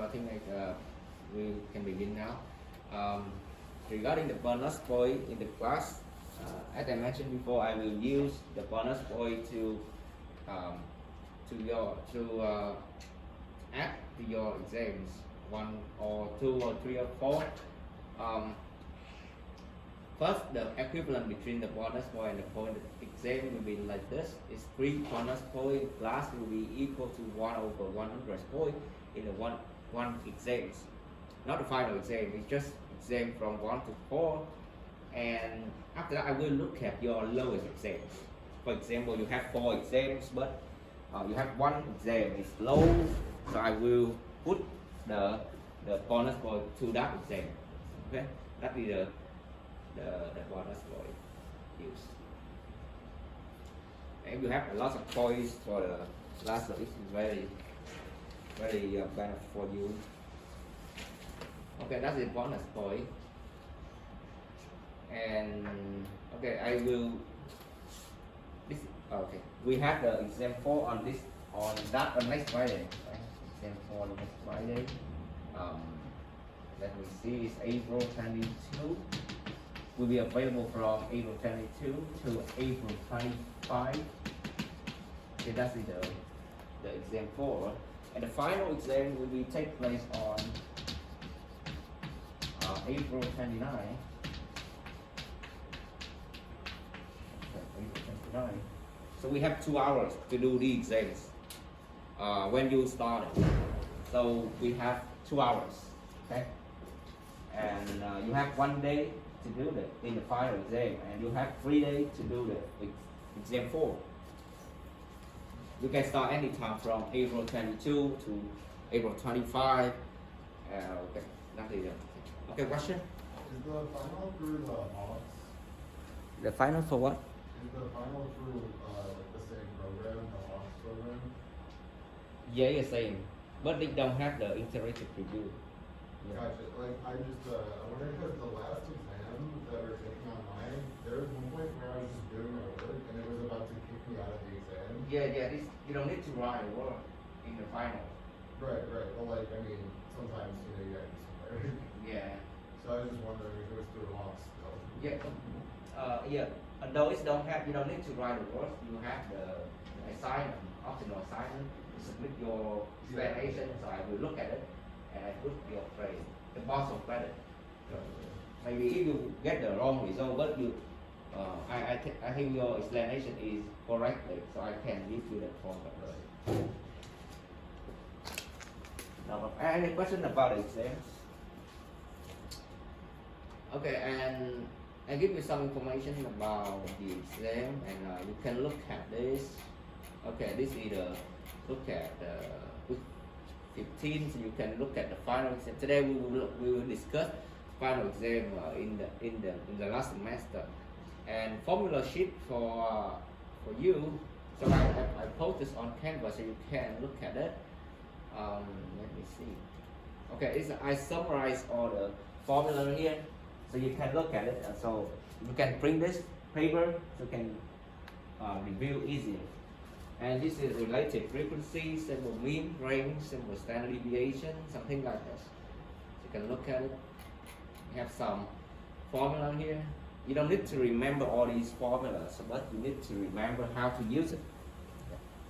I think we can begin now. Regarding the bonus point in the class, as I mentioned before, I will use the bonus point to add to your exams, 1 or 2 or 3 or 4. First, the equivalent between the bonus point and the point exam will be like this: is 3 bonus point class will be equal to 1/100 point in the one exams, not the final exam. It's just exam from 1 to 4, and after that I will look at your lowest exams. For example, you have 4 exams, but you have 1 exam is low, so I will put the bonus point to that exam. Okay, that is the bonus point use. And you have a lot of points for the last, it's very benefit for you. Okay, that's the bonus point. And okay, I will this okay. We have the exam 4 on next Friday. Right? Exam 4 on next Friday. Let me see, it's April 22. Will be available from April 22 to April 25. Okay, that's the exam 4. And the final exam will be take place on April 29. Okay, April 29. So we have 2 hours to do the exams when you start it. So we have 2 hours, okay? And you have 1 day to do it in the final exam, and you have 3 days to do the exam 4. You can start anytime from April 22 to April 25. Okay, that is it. Okay, question? Is the final through the mocks? The final for what? Is the final through like the same program, the mocks program? Yeah, the same, but they don't have the interactive review. Yeah. Gotcha. Like I wonder because the last exam that we're taking online, there was one point where I was just doing my work and it was about to kick me out of the exam. Yeah. You don't need to write a work in the final. Right. But like I mean, sometimes you gotta do somewhere. Yeah. So I was just wondering if it was through mocks still. Yeah. And those you don't need to write the work. You have the assignment, optional assignment. You submit your explanation, so I will look at it and I put your grade, the possible credit. Maybe if you get the wrong result, but I think your explanation is correctly, so I can give you the correct grade. Now, any question about the exams? Okay, and I give you some information about the exam, and you can look at this. Okay, this is the look at the week 15. So you can look at the final exam. Today we will discuss final exam in the last semester, and formula sheet for you. So I post this on Canvas so you can look at it. Let me see. Okay, I summarize all the formula here, so you can look at it, and so you can print this paper so you can review easier. And this is relative frequency, simple mean, range, simple standard deviation, something like this. So you can look at it. You have some formula here. You don't need to remember all these formulas, but you need to remember how to use it.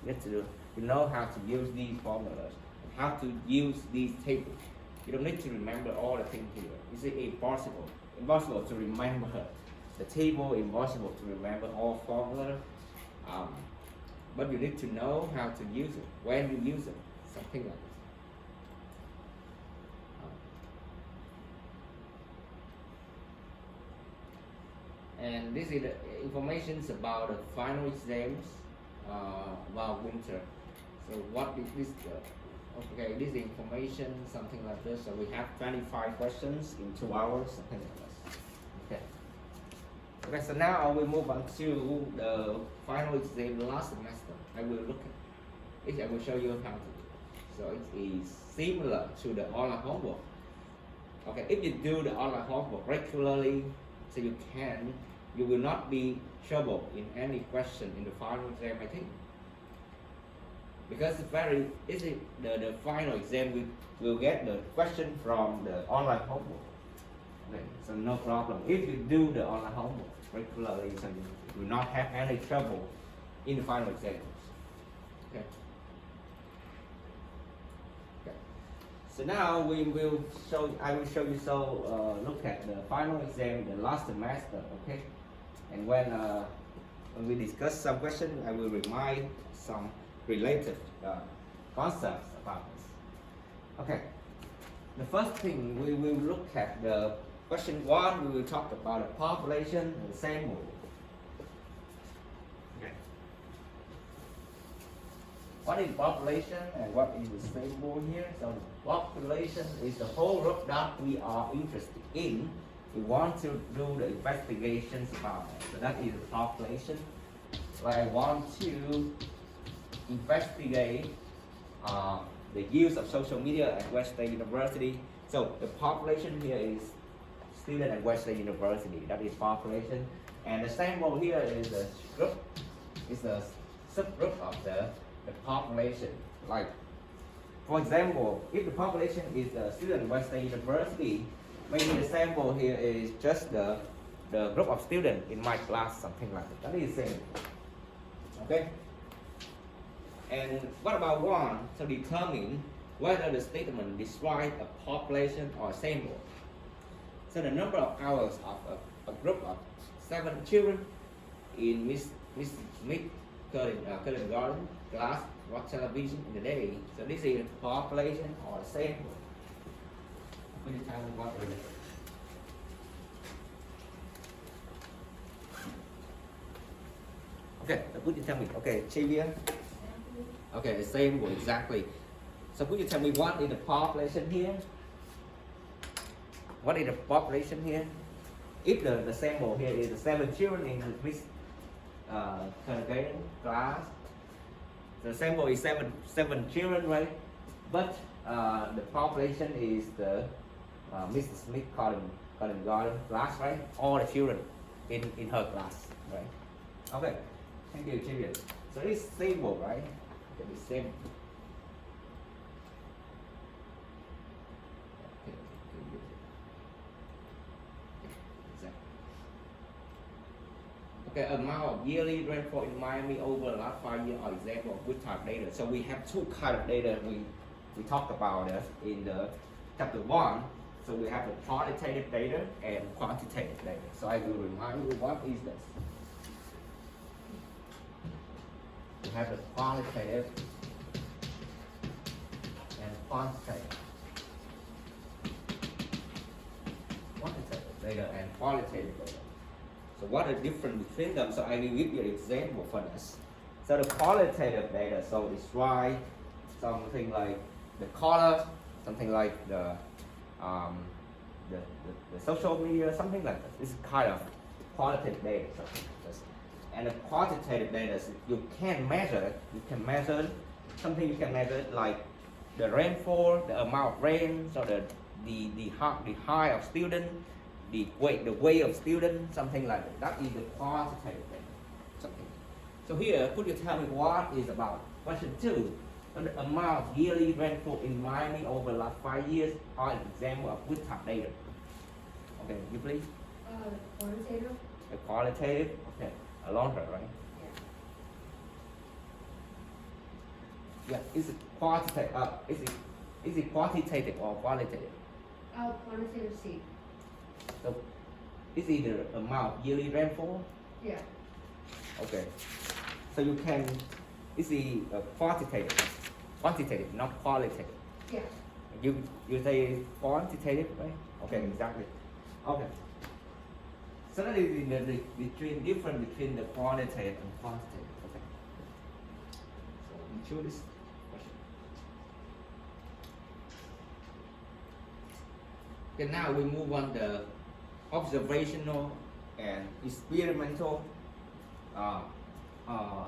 You know how to use these formulas, how to use these tables. You don't need to remember all the things here. It's impossible to remember the table, impossible to remember all formulas. But you need to know how to use it, when you use it, something like this. And this is the information about the final exams about winter. So what is this? Okay, this is information, something like this. So we have 25 questions in 2 hours, something like this. Okay. Okay, so now I will move on to the final exam last semester. I will look at it. I will show you how to do it. So it is similar to the online homework. Okay, if you do the online homework regularly, so you will not be trouble in any question in the final exam, I think. because it's very easy. The final exam we will get the question from the online homework. Okay, so no problem. If you do the online homework regularly, so you will not have any trouble in the final exams. Okay. Okay. So now we will show. I will show you. So look at the final exam, the last semester. Okay, and when we discuss some questions, I will remind some related concepts about this. Okay. The first thing we will look at the question 1. We will talk about the population and sample. Okay. What is population and what is the sample here? So the population is the whole group that we are interested in. We want to do the investigations about it. So that is the population. So I want to investigate the use of social media at West State University. So the population here is student at West State University. That is population. And the sample here is the group, is the subgroup of the population. Like, for example, if the population is the student at West State University, maybe the sample here is just the group of students in my class, something like that. That is the same. Okay? And what about 1? To determine whether the statement describes a population or sample. So the number of hours of a group of 7 children in Miss Smith kindergarten class watch television in a day. So this is population or sample. Could you tell me what it is? Okay, so could you tell me? Okay, Chivia. Okay, the sample exactly. So could you tell me what is the population here? What is the population here? If the sample here is the 7 children in this kindergarten class, the sample is seven children, right? But the population is the Mrs. Smith kindergarten class, right? All the children in her class, right? Okay, thank you, Children. So it's sample, right? Okay, the same. Okay, amount of yearly rainfall in Miami over the last 5 years are example of which type data. So we have 2 kind of data we talked about this in the chapter 1. So we have the qualitative data and quantitative data. So I will remind you what is this. We have the qualitative and quantitative. Quantitative data and qualitative data. So what is the difference between them? So I will give you an example for this. So the qualitative data, so describe something like the color, something like the social media, something like that. This is kind of qualitative data. And the quantitative data, you can measure it. You can measure something. You can measure like the rainfall, the amount of rain, so the height of student, the weight of student, something like that. That is the quantitative data. Something. So here, could you tell me what is about? Question 2. The amount of yearly rainfall in Miami over the last 5 years are an example of which type data? Okay, you please. Quantitative. The qualitative. Okay, along her, right? Yeah. Yeah. Is it quantitative? Is it quantitative or qualitative? Quantitative C. So, is it the amount of yearly rainfall? Yeah. Okay. So you can. Is it quantitative, not qualitative? Yeah. You say quantitative, right? Okay, exactly. Okay. So that is the difference between the quantitative and quantitative. Okay. So we choose this question. Okay, now we move on the observational and experimental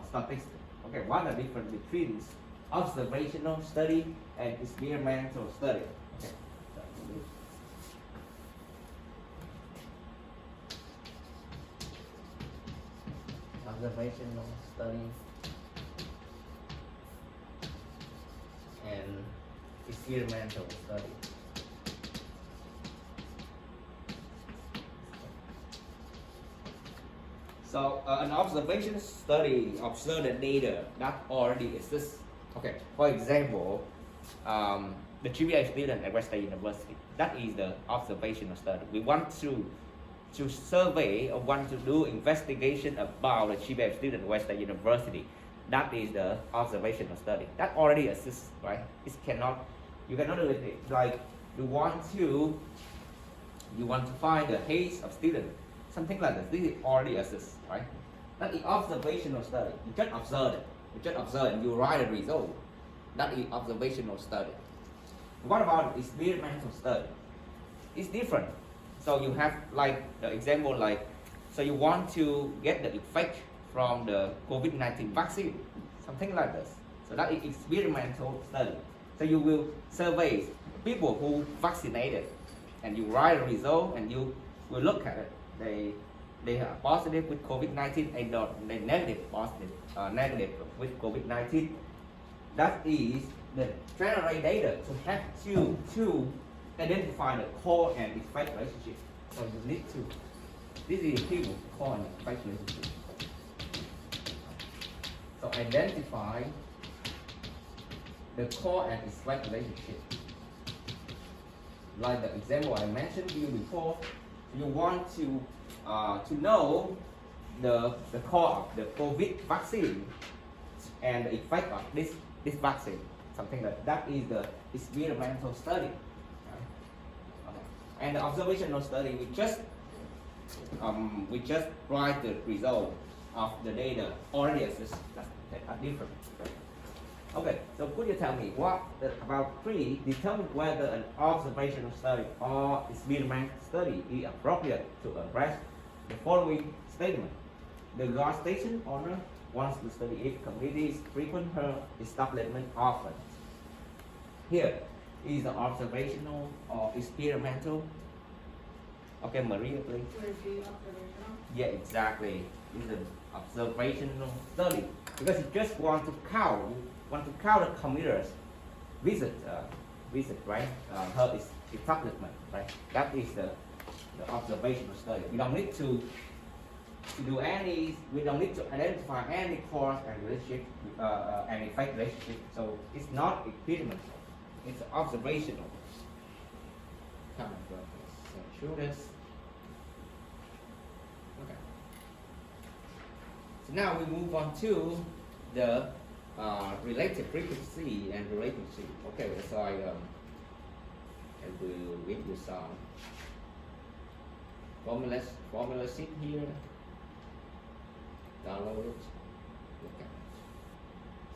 statistics. Okay, what are the difference between observational study and experimental study? Okay. Observational study experimental study. So an observation study observe the data that already exists. Okay, for example, the GPA student at West State University. That is the observational study. We want to survey or want to do investigation about the GPA student at West State University. That is the observational study. That already exists, right? You cannot do it like you want to find the haze of students. Something like this. This already exists, right? That is observational study. You just observe it. You just observe and you write the result. That is observational study. What about experimental study? It's different. So you have like the example like, so you want to get the effect from the COVID-19 vaccine, something like this. So that is experimental study. So you will survey people who vaccinated, and you write a result, and you will look at it. They are positive with COVID-19 and they negative with COVID-19. That is the generate data to help you to identify the cause and effect relationship. So you need to, this is the keyword, cause and effect relationship. So identify the cause and effect relationship. Like the example I mentioned to you before, you want to know the cause of the COVID vaccine and the effect of this vaccine. Something like that is the experimental study. Okay. And the observational study, we just write the result of the data already exists. That are different. Okay, so could you tell me what about 3 determine whether an observational study or experimental study is appropriate to address the following statement? The gas station owner wants to study if communities frequent her establishment often. Here is the observational or experimental. Okay, Maria, please. Would it be observational? Yeah, exactly. It's an observational study because you just want to count. You want to count the commuters visit, right? Her establishment, right? That is the observational study. We don't need to do any. We don't need to identify any cause and relationship and effect relationship. So it's not experimental. It's observational. Come on, so show this. Okay. So now we move on to the relative frequency and relationship. Okay, so I will read you some formula sheet here. Download it. Look at it.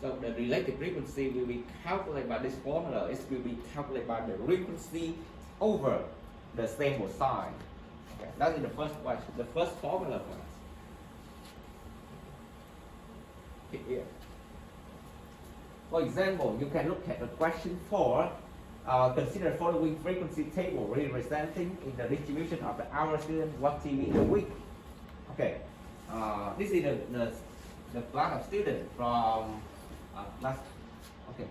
So the relative frequency will be calculated by this formula. It will be calculated by the frequency over the sample size. Okay, that is the first question. The first formula for us. Here. For example, you can look at the question 4. Consider the following frequency table representing in the distribution of the hour students watch TV in a week. Okay, this is the class of students from class. Okay,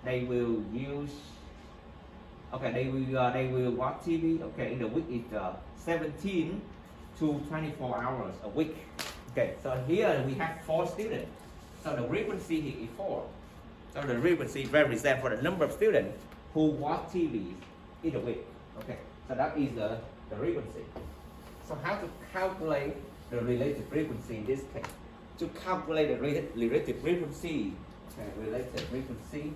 they will use. Okay, they will watch TV. Okay, in the week it's 17 to 24 hours a week. Okay, so here we have 4 students. So the frequency here is 4. So the frequency represents for the number of students who watch TV in a week. Okay, so that is the frequency. So how to calculate the relative frequency in this case? To calculate the relative frequency, okay, relative frequency.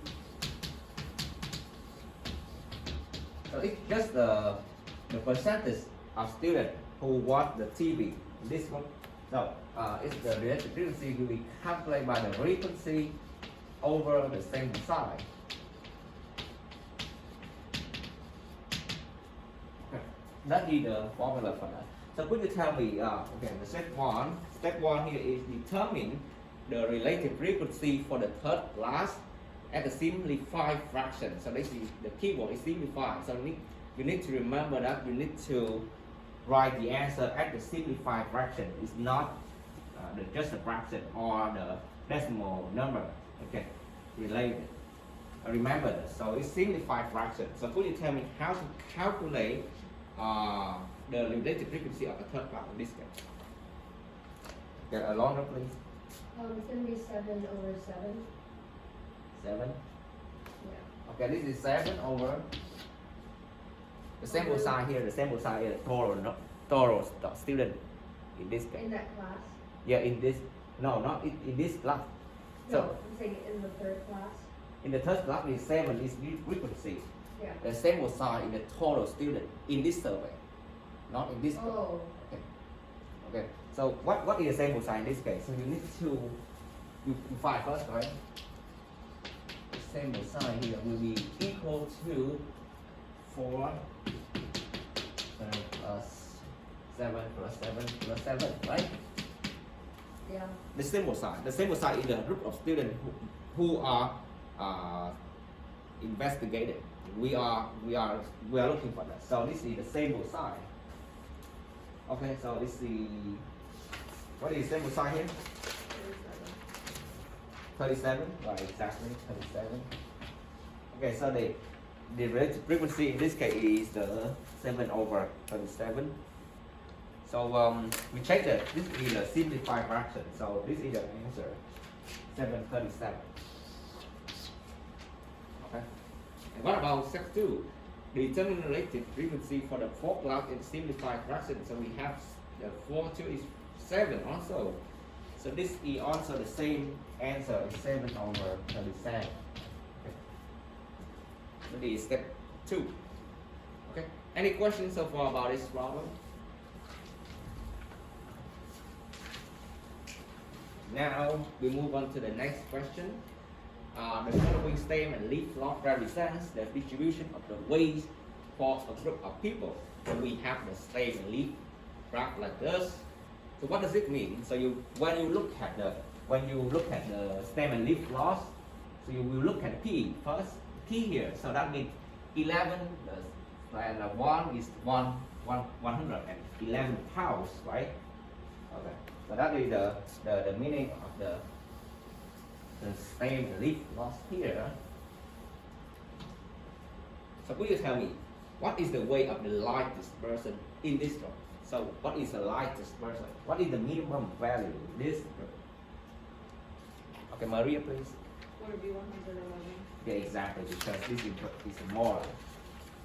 So it's just the percentage of students who watch the TV. This one. So it's the relative frequency will be calculated by the frequency over the sample size. Okay. That is the formula for that. So could you tell me, okay, the step one here is determine the relative frequency for the third class at the simplified fraction. So this is the keyword is simplified. So you need to remember that you need to write the answer at the simplified fraction. It's not just a fraction or the decimal number. Okay, related. Remember this. So it's simplified fraction. So could you tell me how to calculate the relative frequency of the third class in this case? Get a longer, please. It's gonna be 7/7. 7. Yeah. Okay, this is 7 over the sample size here. The sample size is total student in this case. In that class? Yeah, in this. No, not in this class. No, So I'm saying in the third class. in the third class is 7 is the frequency. Yeah. The sample size in the total student in this survey, not in this. Oh. Okay. Okay. So what is the sample size in this case? So you need to you find first, right? The sample size here will be equal to 4 plus 7 plus 7 plus 7, right? Yeah. The sample size. The sample size is the group of students who are investigated. We are looking for that. So this is the sample size. Okay, so this is what is sample size here? 37. Right, exactly 37. Okay, so the relative frequency in this case is the 7/37. So we check that this is a simplified fraction. So this is the answer, 7/37. Okay. And what about step 2? Determine the relative frequency for the fourth class in simplified fraction. So we have the 4/2 is 7 also. So this is also the same answer, 7/37. Okay. So this is step 2. Okay. Any questions so far about this problem? Now we move on to the next question. The following stem and leaf loss represents the distribution of the weight for a group of people. So we have the stem and leaf graph like this. So what does it mean? So when you look at the stem and leaf loss, so you will look at P first. P here. So that means 11 and 1 is 111 pounds, right? Okay. So that is the meaning of the stem and leaf loss here. So could you tell me what is the weight of the light dispersion in this one? So what is the light dispersion? What is the minimum value in this group? Okay, Maria, please. Would it be 111? Yeah, exactly, because this is more.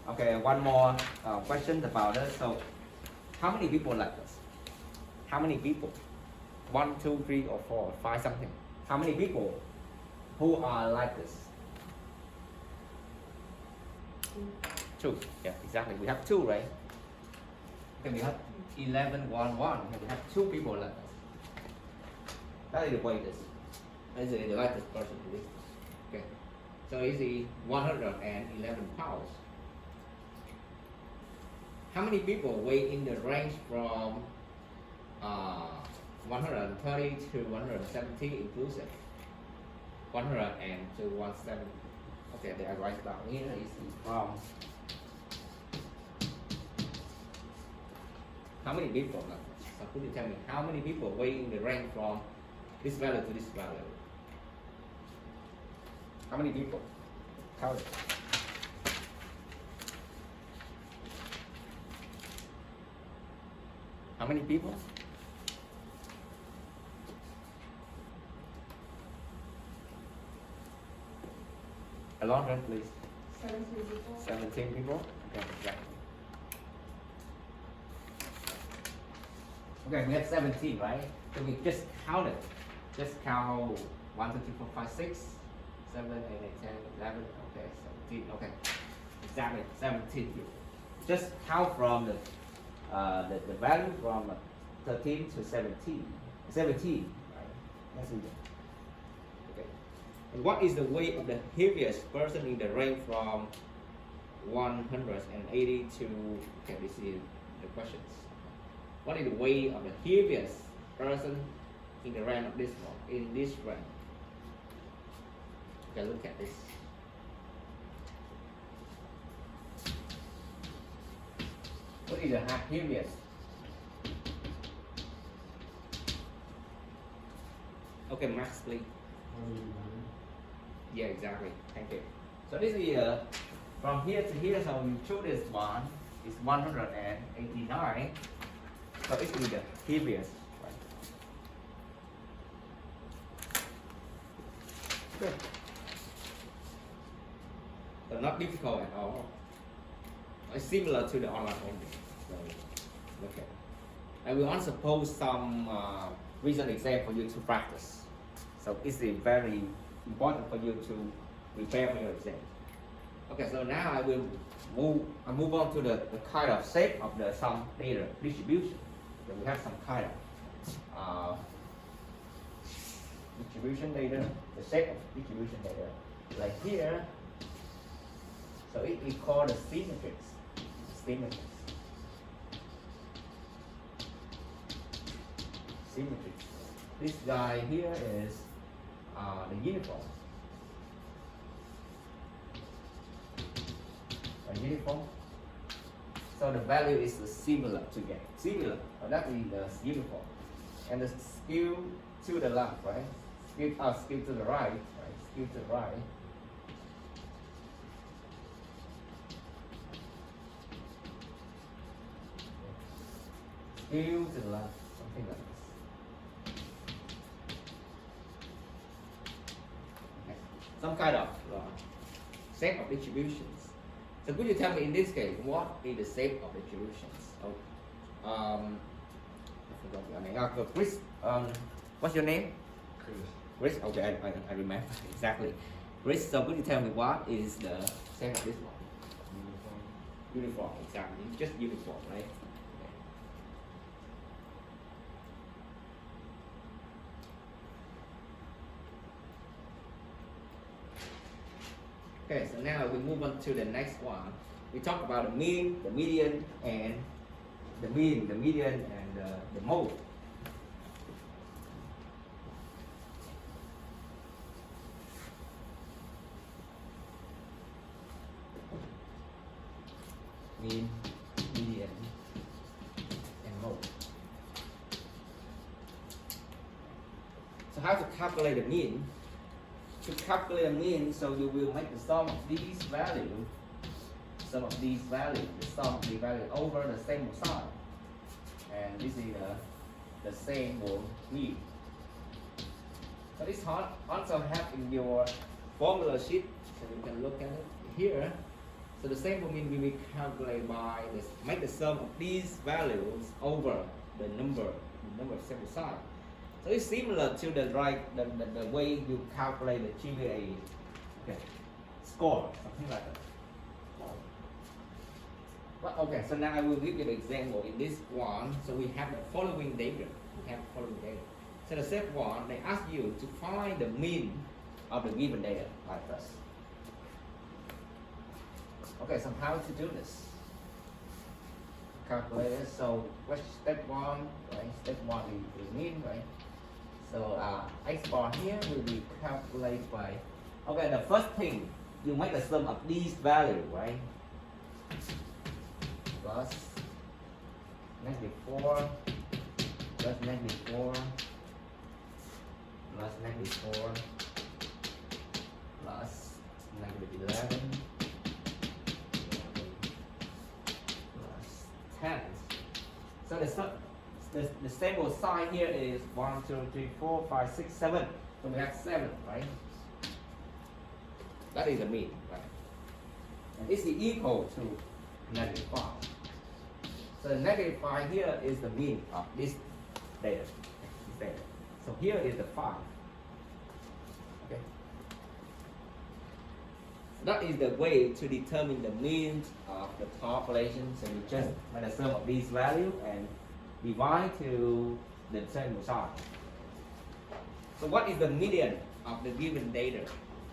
Okay, one more question about it. So how many people like this? How many people? 1, 2, 3, or 4, or 5 something. How many people who are like this? 2. Yeah, exactly. We have 2, right? Okay, we have 11, 1, 1. Okay, we have 2 people like this. That is the way this. That is the lightest person to this. Okay. So it's 111 pounds. How many people weigh in the range from 130 to 170 inclusive? 100 and to 170. Okay, they are right down here. Is from how many people? So could you tell me how many people weigh in the range from this value to this value? How many people? Count it. How many people? A long run, please. 17 people. 17 people? Okay, exactly. Okay, we have 17, right? So we just count it. Just count 1, 2, 3, 4, 5, 6, 7, 8, 9, 10, 11, okay, 17, okay. Exactly, 17 people. Just count from the value from 13 to 17. 17, right? That's it. Okay. And what is the weight of the heaviest person in the range from 180 to, okay, this is the questions. What is the weight of the heaviest person in the range of this one, in this range? Okay, look at this. What is the heaviest? Okay, Max, please. 189. Yeah, exactly. Thank you. So this is from here to here, so you choose this one is 189. So it is the previous. Right? Good. So not difficult at all. It's similar to the online only. So, okay. I will also post some recent exam for you to practice. So it's very important for you to prepare for your exam. Okay, so now I will move on to the kind of shape of the sum data distribution. So we have some kind of distribution data, the shape of distribution data. Like here, so it is called the symmetric. Symmetric. Symmetric. This guy here is the uniform. A uniform. So the value is similar together. Similar. That is the uniform. And the skew to the left, right? Skew to the right, right? Skew to the right. Skew to the left, something like this. Okay. Some kind of shape of distributions. So could you tell me in this case, what is the shape of distributions? I forgot your name. Chris, what's your name? Chris, okay, I remember exactly. Chris, so could you tell me what is the shape of this one? Uniform, exactly. It's just uniform, right? Okay, so now we move on to the next one. We talk about the mean, the median, and the median, and the mode. Mean, median, and mode. So how to calculate the mean? To calculate a mean, so you will make the sum of these values, the sum of the value over the sample size, and this is the sample mean. So this also have in your formula sheet, so you can look at it here. So the sample mean we will calculate by make the sum of these values over the number of sample size. So it's similar to the way you calculate the GPA score, something like that. Well, okay, so now I will give you an example in this one. So we have the following data. So the step one, they ask you to find the mean of the given data like this. Okay, so how to do this? Calculate it. So what's step one, right? Step one is mean, right? So x bar here will be calculated by, okay, the first thing, you make the sum of these values, right? Plus -4, plus -4, plus -4, plus -11, plus 10. So the sample size here is 1, 2, 3, 4, 5, 6, 7. So we have 7, right? That is the mean, right? And this is equal to -5. So the -5 here is the mean of this data. So here is the 5. Okay. So that is the way to determine the mean of the population. So you just make the sum of these values and divide to the sample size. So what is the median of the given data?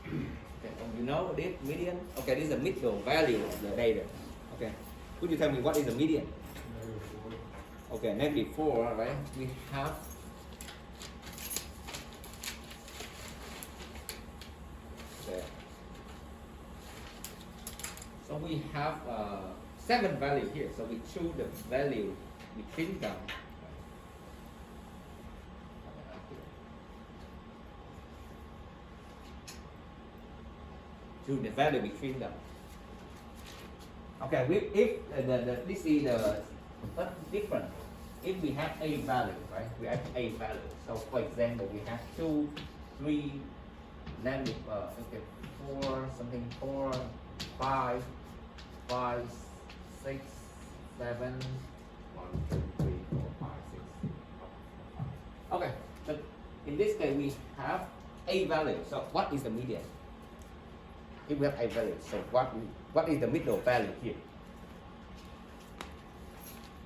Okay, you know this median? Okay, this is the middle value of the data. Okay, could you tell me what is the median? -4. Okay, -4, right? We have okay. So we have 7 values here. So we choose the value between them. to the value between them. Okay, if this is the different. If we have a value, right? We have a value. So for example, we have 2, 3, then with okay, 4, something 4, 5, 5, 6, 7, 1, 2, 3, 4, 5, 6, 7. Okay, but in this case we have a value. So what is the median? If we have a value, so what is the middle value here?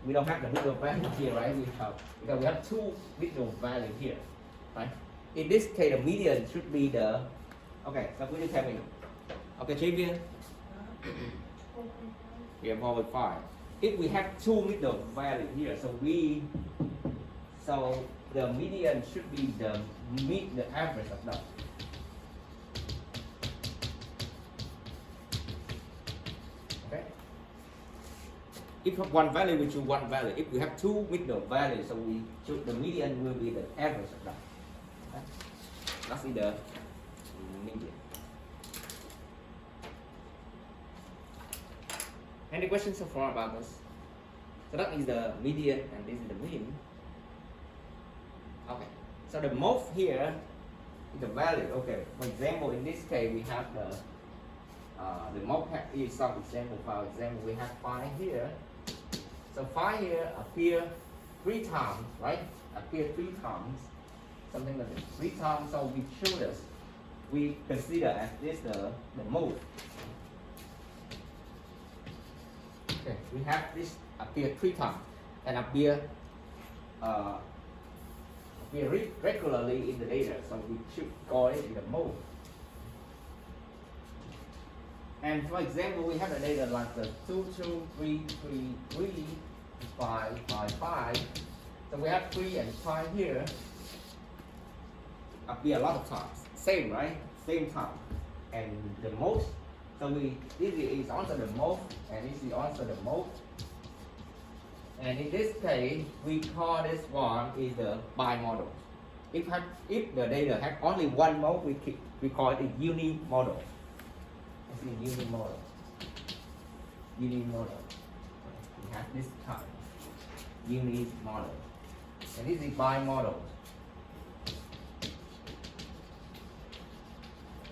We don't have the middle value here, right? Because we have 2 middle value here, right? In this case, the median should be the. Okay, so could you tell me? Okay, Javier. We have 4.5. If we have 2 middle value here, so the median should be the average of them. Okay. If we have one value, we choose one value. If we have 2 middle values, so we choose the median will be the average of them. Okay. That's the median. Any questions so far about this? So that is the median and this is the mean. Okay. So the most here is the value. Okay. For example, in this case, we have the most is some example. For example, we have 5 here. So 5 here appear 3 times, right? Appear 3 times. Something like this. 3 times. So we choose this. We consider as this the mode. Okay, we have this appear 3 times and appear regularly in the data, so we should call it in the mode. And for example, we have the data like the 2, 2, 3, 3, 3, 5, 5, 5. So we have 3 and 5 here. Appear a lot of times. Same, right? Same time. And the most. So this is also the most, and this is also the most. And in this case, we call this one is the bimodal. If the data have only one mode, we call it a unimodal. It's a unimodal. Unimodal. We have this kind. Unimodal. And this is bimodal.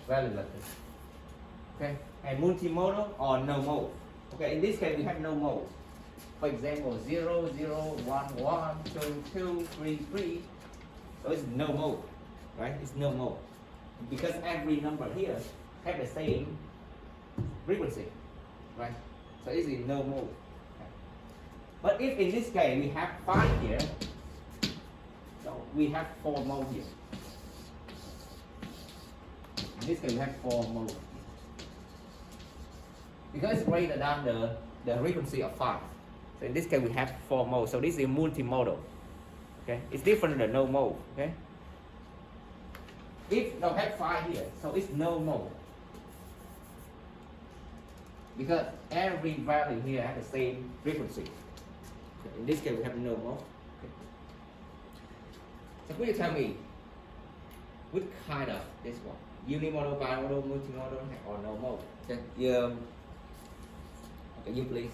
Value like this. Okay. And multimodal or no mode. Okay, in this case we have no mode. For example, 0, 0, 1, 1, 2, 2, 3, 3. So it's no mode, right? It's no mode. Because every number here have the same frequency, right? So it's in no mode. Okay. But if in this case we have 5 here, so we have 4 mode here. In this case we have 4 mode. Because it's greater than the frequency of 5. So in this case we have 4 modes. So this is multimodal. Okay, it's different than no mode. Okay. If don't have 5 here, so it's no mode. Because every value here has the same frequency. Okay. In this case we have no mode. Okay. So could you tell me which kind of this one? Unimodal, bimodal, multimodal, or no mode? Okay. Okay, you please.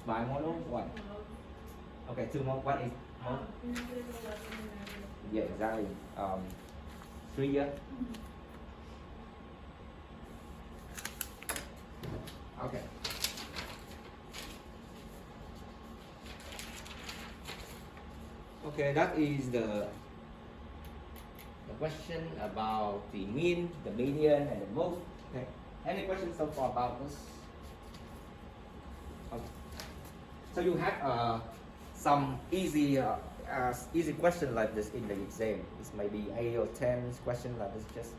Bimodal, what? Okay, 2 mode. What is mode? Yeah, exactly. 3 yeah. Okay. Okay, that is the question about the mean, the median, and the mode. Okay. Any questions so far about this? Okay. So you have some easy question like this in the exam. It's maybe 8 or 10 questions like this, just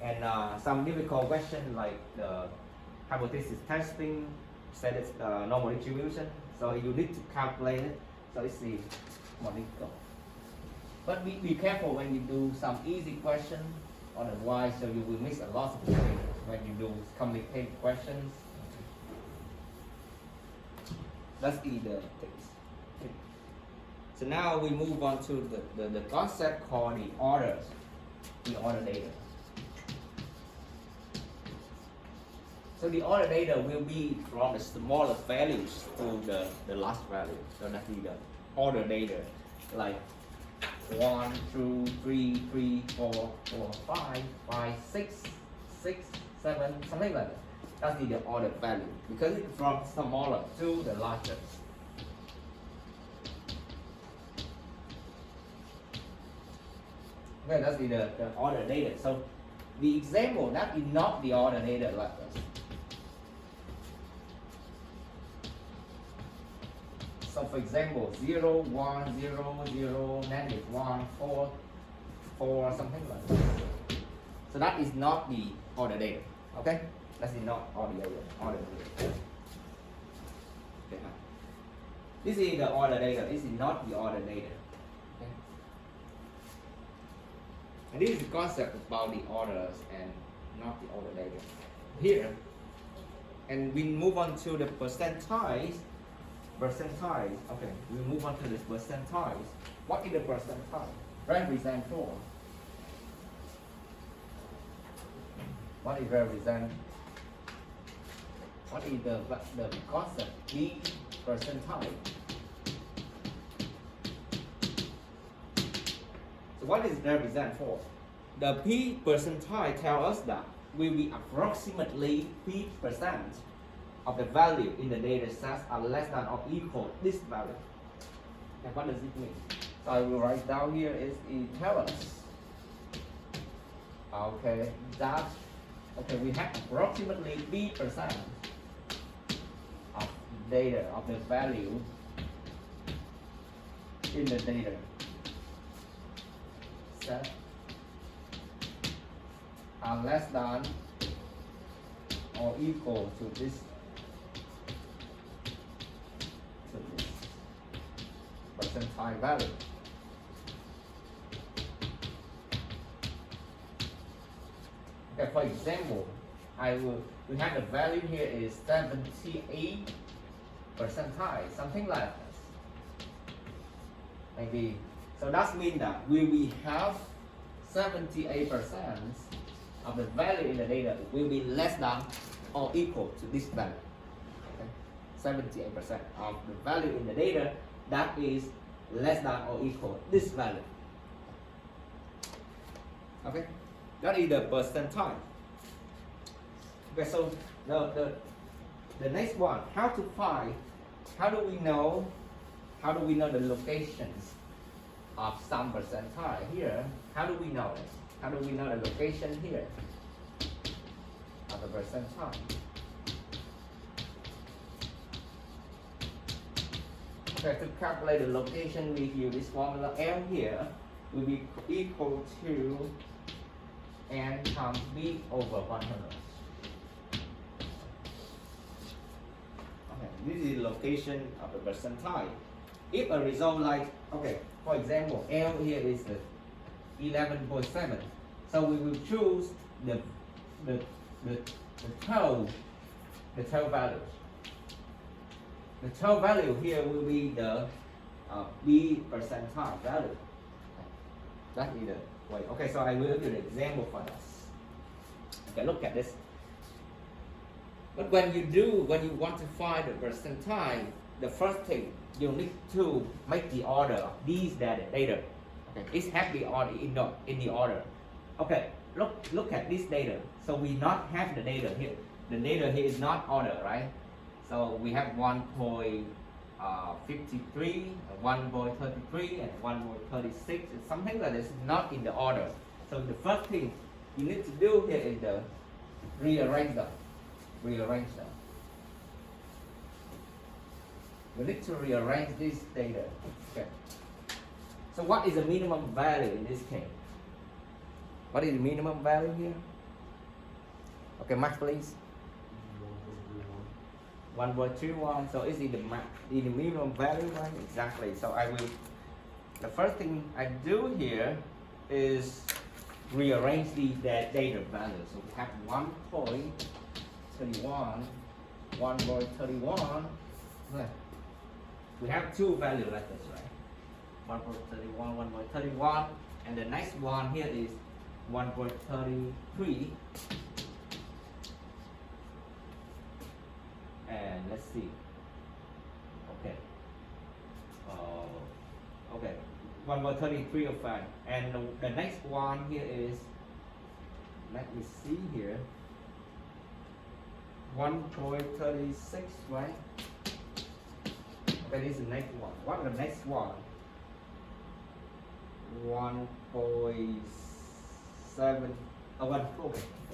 and some difficult question like the hypothesis testing, static normal distribution. So you need to calculate it. So it's the more difficult. But be careful when you do some easy question, otherwise so you will miss a lot of things when you do complicated questions. That's the case. Okay. So now we move on to the concept called the order data. So the order data will be from the smallest values to the last value. So that is the order data, like 1, 2, 3, 3, 4, 4, 5, 5, 6, 6, 7, something like that. That's the order value because it's from smaller to the largest. Okay, that's the order data. So the example that is not the order data like this. So for example, 0, 1, 0, 0, -1, 4, 4, something like that. So that is not the order data. Okay? That is not order data. Order data. Okay. This is the order data. This is not the order data. Okay? And this is the concept about the orders and not the order data. Here, and we move on to the percentile. Percentile. Okay, we move on to this percentile. What is the percentile? Represent for. What is represent? What is the concept? The percentile. So what is represent for? The p percentile tells us that will be approximately p% of the value in the data set are less than or equal this value. And what does it mean? So I will write down here is it tells us, okay, that, okay, we have approximately p% of data, of the value in the data set are less than or equal to this percentile value. Okay, for example, we have the value here is 78 percentile, something like this. Maybe so that means that we have 78% of the value in the data will be less than or equal to this value. Okay? 78% of the value in the data that is less than or equal this value. Okay, that is the percentile. Okay, so the next one, how to find, how do we know the locations of some percentile here? How do we know it? How do we know the location here of the percentile? Okay, to calculate the location, we use this formula. L here will be equal to n times b over 100. Okay, this is the location of the percentile. If a result like, okay, for example, L here is 11.7, so we will choose the tail values. The tail value here will be the b percentile value. That is the way. Okay, so I will give you an example for this. Okay, look at this. But when you want to find the percentile, the first thing you need to make the order of these data. Okay, it has the order in the order. Okay, look at this data. So we not have the data here. The data here is not order, right? So we have 1.53, 1.33, and 1.36. It's something that is not in the order. So the first thing you need to do here is the rearrange them. Rearrange them. We need to rearrange this data. Okay. So what is the minimum value in this case? What is the minimum value here? Okay, Max, please. 1.31. So is it the minimum value, right? Exactly. So I will. The first thing I do here is rearrange the data value. So we have 1.31, 1.31. We have two values like this, right? 1.31, 1.31, and the next one here is 1.33. let's see. Okay. Okay. 1/33 of 5. And the next one here is, let me see here. 1.36, right? Okay, this is the next one. What is the next one? 1.7. Oh,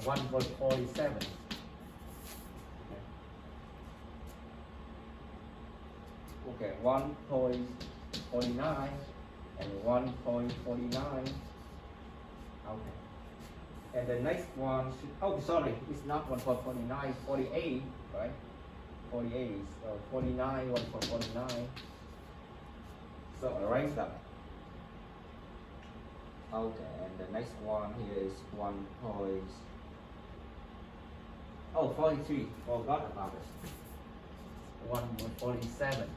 1.47. Okay, 1.49 and 1.49. Okay. And the next one should, oh sorry, it's not 1.49, 48, right? 48, so 49, 1.49. So arrange that. Okay, and the next one here is 43, forgot about it. 1.47.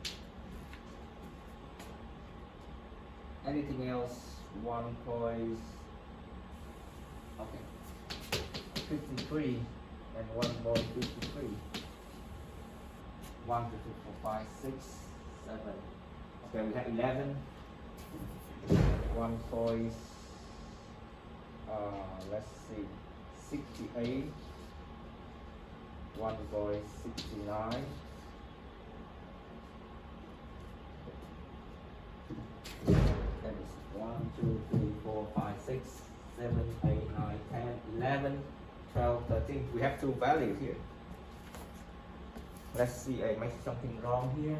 Anything else? 53 and 1.53. 1, 2, 3, 4, 5, 6, 7. Okay, we have 11. 1 point. Let's see. 68. 1.69. That is 1, 2, 3, 4, 5, 6, 7, 8, 9, 10, 11, 12, 13. We have 2 values here. Let's see, I made something wrong here.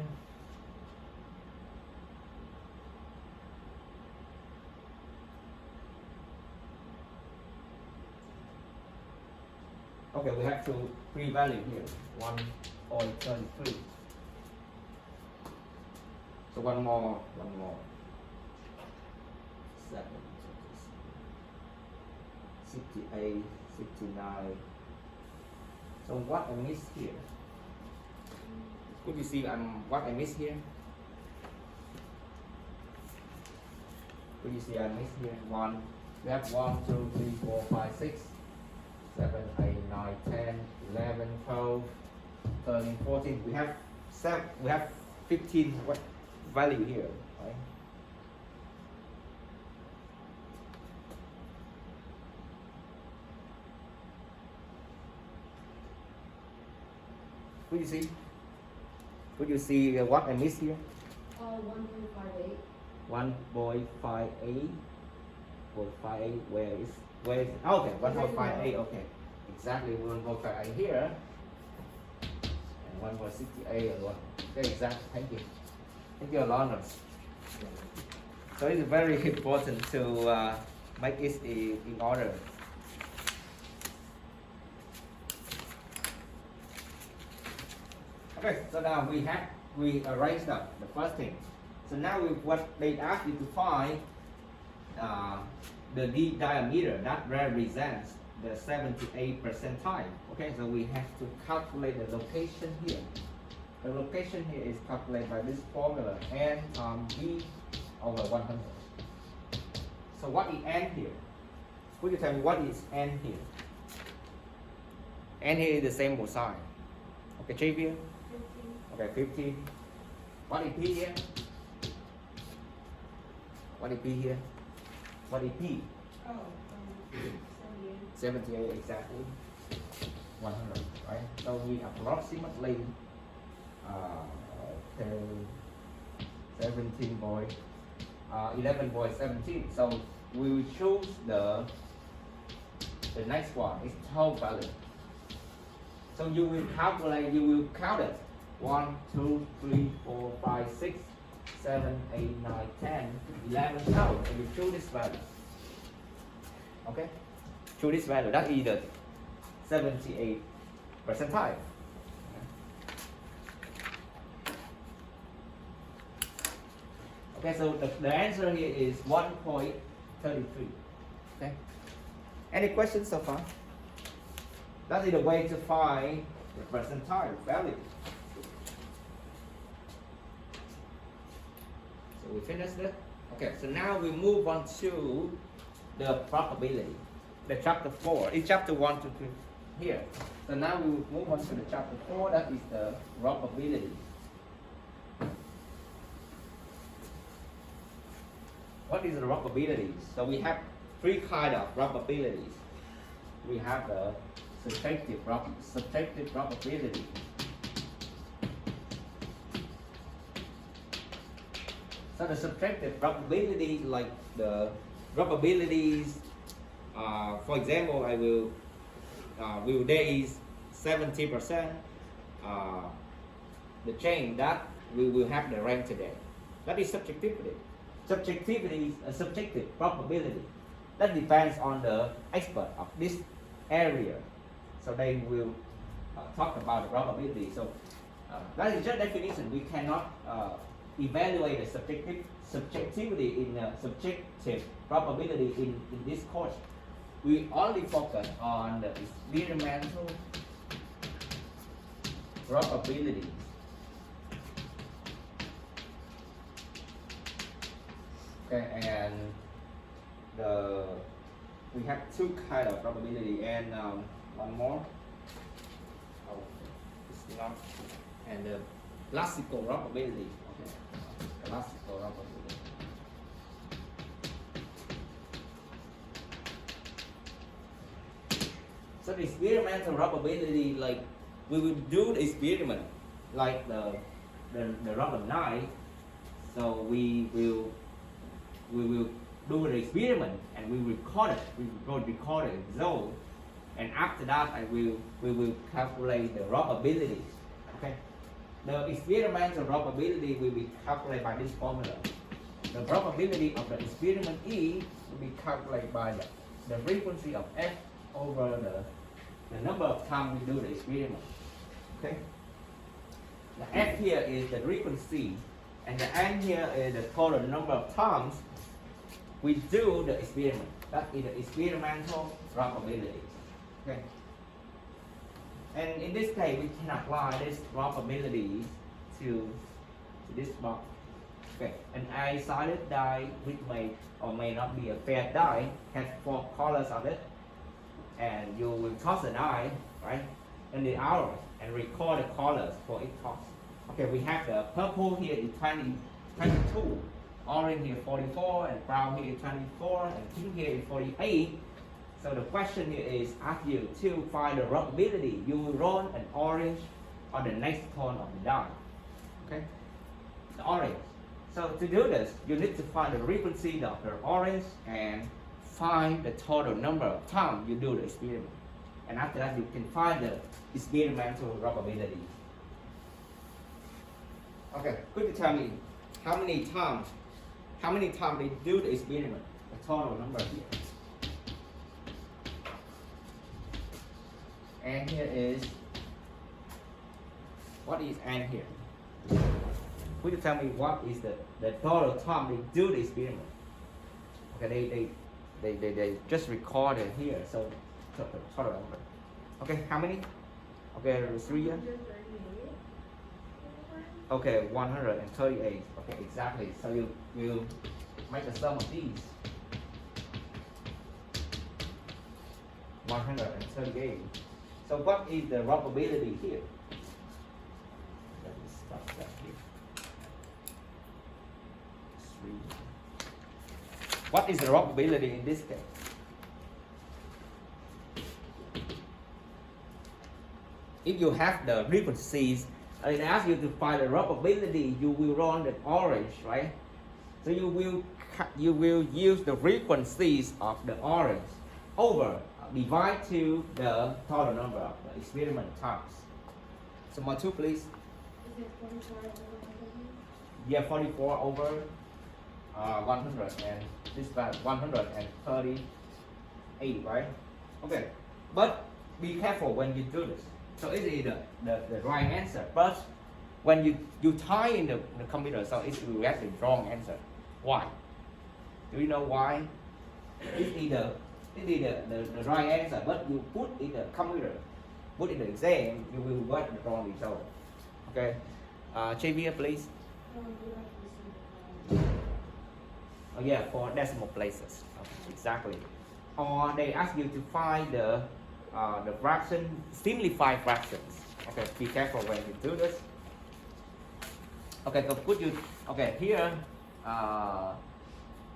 Okay, we have 3 values here. 1.33. So one more. 7, 68, 69. So what I missed here? Could you see what I missed here? Could you see I missed here? 1. We have 1, 2, 3, 4, 5, 6, 7, 8, 9, 10, 11, 12, 13, 14. We have 15 value here, right? Could you see? Could you see what I missed here? 1.58. 1.58. 1.58. Where is? Oh, okay, 1.58. Okay, exactly 1.58 here, and 1.68 and 1. Okay, exactly. Thank you. Thank you, learners. So it's very important to make it in order. Okay, so now we arranged up the first thing. So now what they ask you to find the diameter that represents the 78th percentile. Okay, so we have to calculate the location here. The location here is calculated by this formula, n times b over 100. So what is n here? Could you tell me what is n here? N here is the same sign. Okay, Chief here? 15. Okay, 15. What is p here? What is p here? What is p? Oh, 78. 78 exactly. 100, right? So we approximately 11.17. So we will choose the next one. It's 12 value. So you will calculate. You will count it. 1, 2, 3, 4, 5, 6, 7, 8, 9, 10, 11, 12. And you choose this value. Okay? Choose this value. That is the 78 percentile. Okay, so the answer here is 1.33. Okay. Any questions so far? That is the way to find the percentile value. So we finished it. Okay, so now we move on to the probability. The chapter 4. In chapter 1, 2, 3. here. So now we will move on to the chapter 4, that is the probability. What is the probabilities? So we have three kind of probabilities. We have the subjective probability. So the subjective probability, like the probabilities, for example, there is 70% the chance that we will have the rain today. That is subjectivity. Subjectivity is a subjective probability. That depends on the expert of this area. So they will talk about the probability. So that is just definition. We cannot evaluate the subjectivity in subjective probability in this course. We only focus on the experimental probability. Okay, and we have two kind of probability, and one more. Oh, it's not. And the classical probability. Okay, classical probability. So the experimental probability, like we will do the experiment, like the rubber knife. So we will do the experiment and we record it. We will record the result, and after that, we will calculate the probability. Okay, the experimental probability will be calculated by this formula. The probability of the experiment E will be calculated by the frequency of F over the number of times we do the experiment. Okay, the F here is the frequency, and the N here is the total number of times we do the experiment. That is the experimental probability. Okay. And in this case, we can apply this probability to this box. Okay. An A-sided die, which may or may not be a fair die, has 4 colors of it, and you will toss a die, right, in the hour and record the colors for each toss. Okay, we have the purple here is 22. Orange here 44, and brown here 24, and pink here is 48. So the question here is ask you to find the probability you will roll an orange on the next turn of the die. Okay, the orange. So to do this, you need to find the frequency of the orange and find the total number of times you do the experiment. And after that, you can find the experimental probability. Okay, could you tell me how many times they do the experiment? The total number here. And here is, what is N here? Could you tell me what is the total time they do the experiment? Okay, they just record it here, so total number. Okay, how many? Okay, 3 years. Okay, 138. Okay, exactly. So you will make the sum of these. 138. So what is the probability here? Let me stop that here. 3. What is the probability in this case? If you have the frequencies, and I ask you to find the probability, you will roll the orange, right? So you will use the frequencies of the orange over divide to the total number of the experiment times. So more 2, please. Is it 44 over 100? Yeah, 44 over 100, and this is 138, right? Okay, but be careful when you do this. So it is the right answer, but when you type in the computer, so it will get the wrong answer. Why? Do you know why? It is the right answer, but you put in the computer, put in the exam, you will get the wrong result. Okay, Xavier, please. Oh yeah, for decimal places. Okay, exactly. Or they ask you to find the the fraction, simplify fractions. Okay, be careful when you do this. Okay, so could you, okay, here,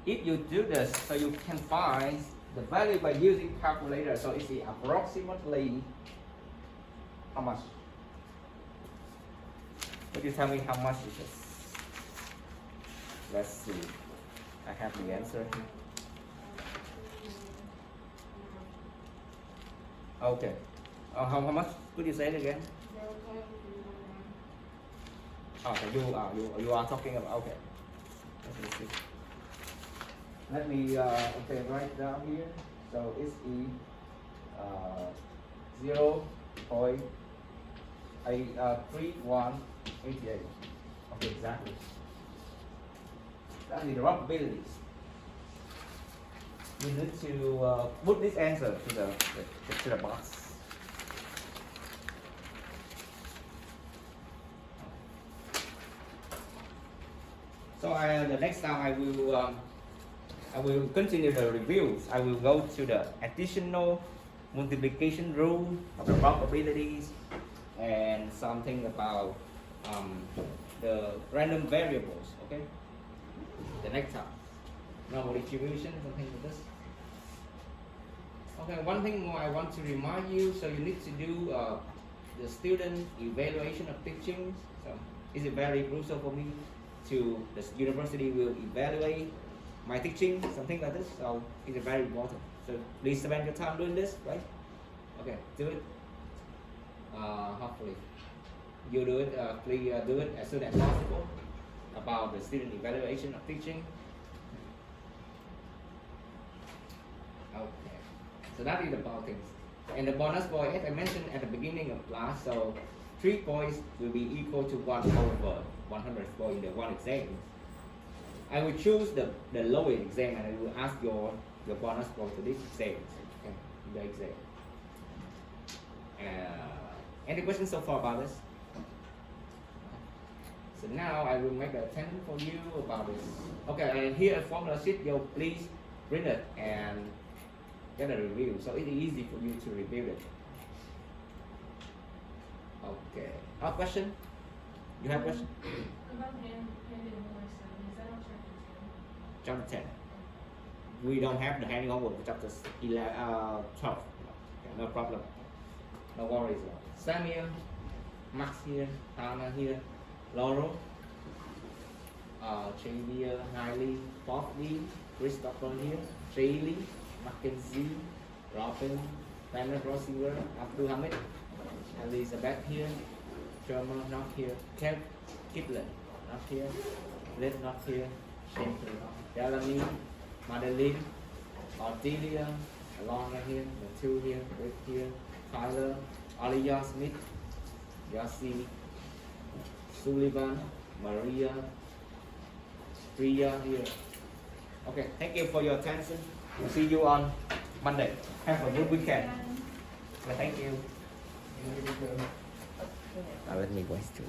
if you do this, so you can find the value by using calculator. So it's approximately how much? Could you tell me how much it is? Let's see. I have the answer here. Okay. How much? Could you say it again? 0.311. Okay, you are talking about, okay. Let me see. Let me okay, write down here. So it's 0.3188. Okay, exactly. That is the probabilities. You need to put this answer to the box. So the next time I will continue the reviews. I will go to the additional multiplication rule of the probabilities and something about the random variables. Okay. The next time, normal distribution, something like this. Okay. One thing more I want to remind you. So you need to do the student evaluation of teaching. So it's very crucial for me. To the university will evaluate my teaching, something like this. So it's very important. So please spend your time doing this, right? Okay, do it. Hopefully you do it. Please do it as soon as possible about the student evaluation of teaching. Okay, so that is about things. And the bonus point, as I mentioned at the beginning of class, so 3 points will be equal to 1 over 100 points in the one exam. I will choose the lowest exam and I will ask your bonus point to this exam. Okay, the exam. Any questions so far about this? So now I will make a attempt for you about this. Okay, and here a formula sheet, you please read it and get a review. So it's easy for you to review it. Okay. Question? You have question? About handing over stuff, is that on chapter 10? Chapter 10. We don't have the handing over for chapter 11, 12. Okay, no problem. No worries about it. Samuel, Max here, Hannah here, Laurel, Xavier, Hailey, Bobby, Christopher here, Shaylee, Mackenzie, Robin, Tanner Rosinger, Abdul Hamid, Elizabeth here, German not here, Kev, Kipling not here, Liz not here, Shempley, Delany, Madeline, Ardelia, Alana here, Matthew here, Rick here, Tyler, Aliyah Smith, Yossi, Sullivan, Maria, Priya here. Okay, thank you for your attention. We'll see you on Monday. Have a good weekend. Thank you. Let me go to